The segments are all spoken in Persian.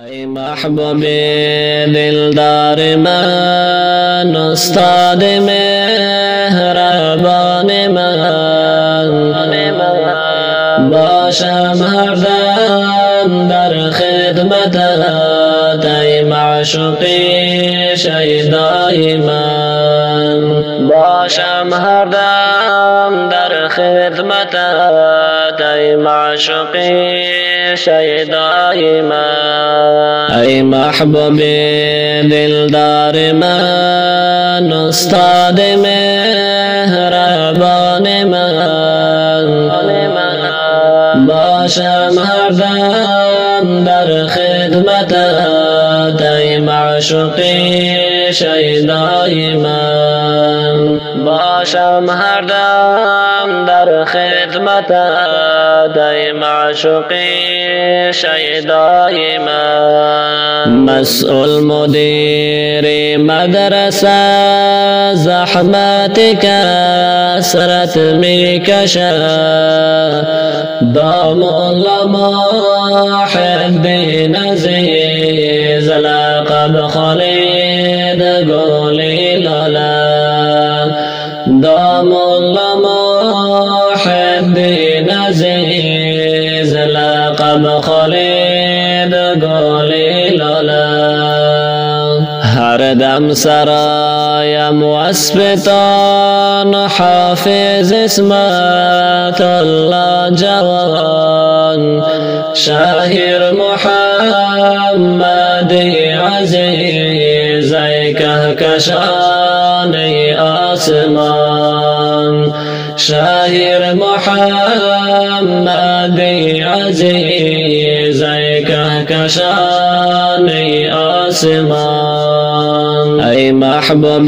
ای محبوب دلدار من، استاد مهربان من، باشم هر دم در خدمتت ای معشوقی شیدای من. باشم هر دم در خدمتت ای معشوقی شیدای من. ای محبوب دلدار من، استاد مهربان من، باشم هر دم در خدمتت ای معشوقی شیدای من. باشم هر دم در خدمتت ای معشوقی شیدای من. مسئول مدیر مدرسه زحمت کسرت می کشد، دام علما حبین عزیز لقب خالد گلی لاله. دام علما حبین عزیز لقب خالد گلی لاله. هر دم سرایم واسبتان حافظ اسمت الله جوان، شاهر محمدی عزیز ای کهکشان ای آسمان. شاهر محمدی عزیز ای کهکشان ای آسمان. ای محبوب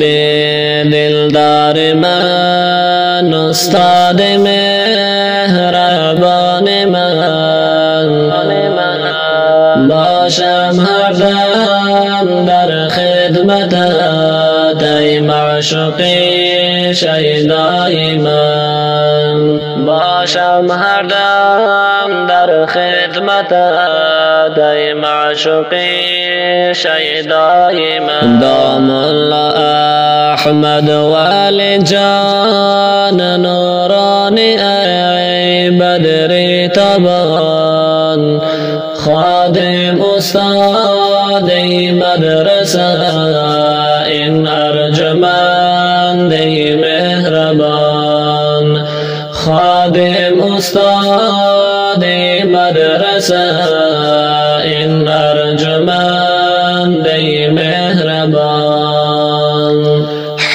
دلدار من، استاد مهربان من، باشم هر دم در خدمتت ای معشوقی شیدای من. باشم هر دم در خدمتت ای معشوقی شیدای من. دام الله احمد ولی جان نورانی ای بدری تبان، خادم استاد مدرسه این ارجمند مهربان. خادم استاد مدرسه این ارجمند مهربان.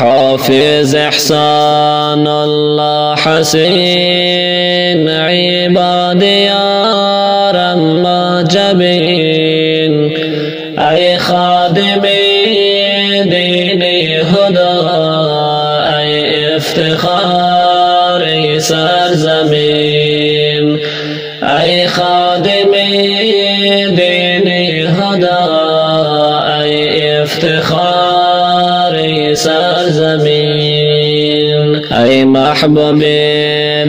حافظ احسان الله حسین عباد یارم ما جبین، ای خادم دین هدا ای افتخار سرزمین. ای خادم دین هدا ای افتخار سرزمین. ای محبوب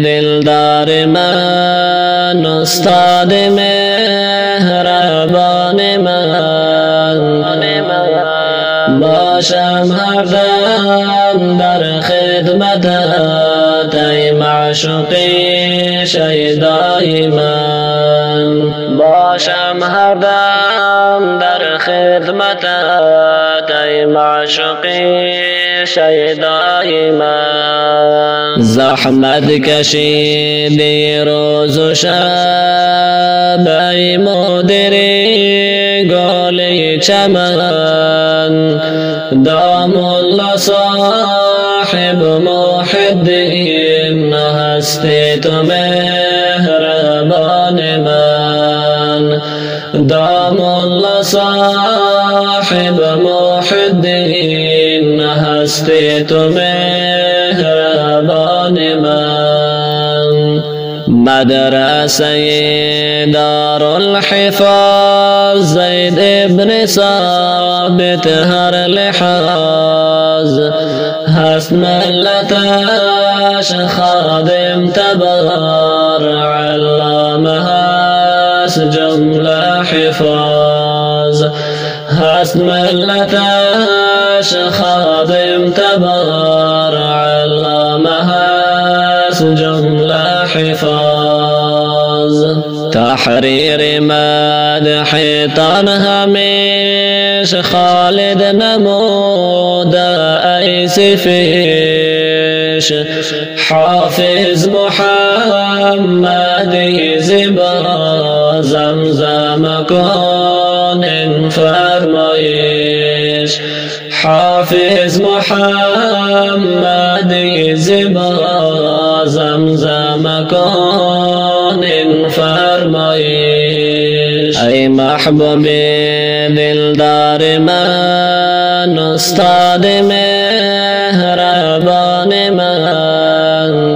دلدار من، استاد مهربان من، باشم هر دم در خدمتت ای معشوقی شیدای من. باشم هر دم در خدمتت ای معشوقی شیدای من. زحمت کشیدی روز و شب ای مدیری گلی چمن، دام الله صاحب محدین هستی تو مهربان من. دام الله صاحب محدین هستی تو مهربان من. مدرسه دارالحفاظ زید ابن ثابت هر لحاظ، هست ملتش خادم تبار علامه هست جمله حفاظ. هست ملتش خادم تبار علامه هست جمله حفاظ تحریر مدح تن همیش خالد نموده ای سفیش حافظ محمدی زیبا زمزم کن فرمایش حافظ محمدی زیبا زمزم کن فرمایش ای محبوب دلدار من استاد مهربان من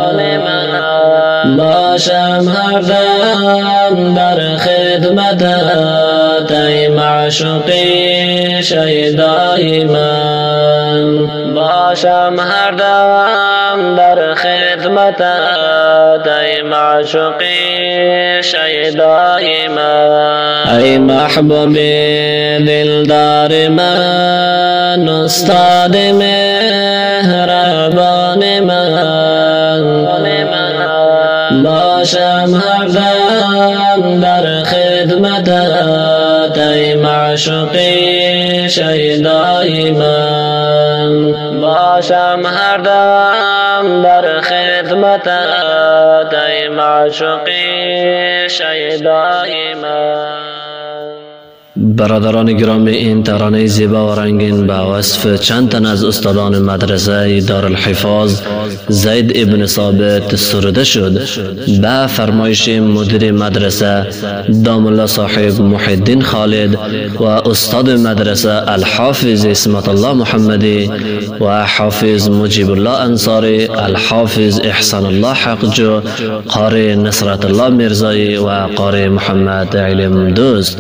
باشم هر دم در خدمتت ای معشوقی شیدای من باشم هر دم در خدمتت ای معشوقی شیدای من ای محبوب دلدار من استاد مهربان من باشم هر دم در خدمتت ای معشوقی شیدای من باشم هر دم در خدمتت ای معشوقی شیدای من. برادران گرامی، این ترانه زیبا و رنگین به وصف چند تن از استادان مدرسه دارالحفاظ زید ابن ثابت سروده شد به فرمایش مدیر مدرسه دام الله صاحب محی الدین خالد و استاد مدرسه الحافظ اسمت الله محمدی و حافظ مجیب الله انصاری، الحافظ احسان الله حقجو، قاری نصرت الله میرزایی و قاری محمد علم دوست.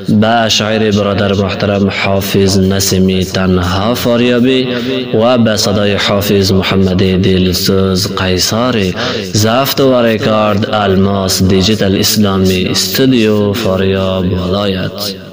به شاعر برادر محترم حافظ نسیمی تنها فاریابی و به صدای حافظ محمد دلسوز قیصاری. ضبط و ریکارد الماس دیجیتال اسلامی استودیو فاریاب ولایت.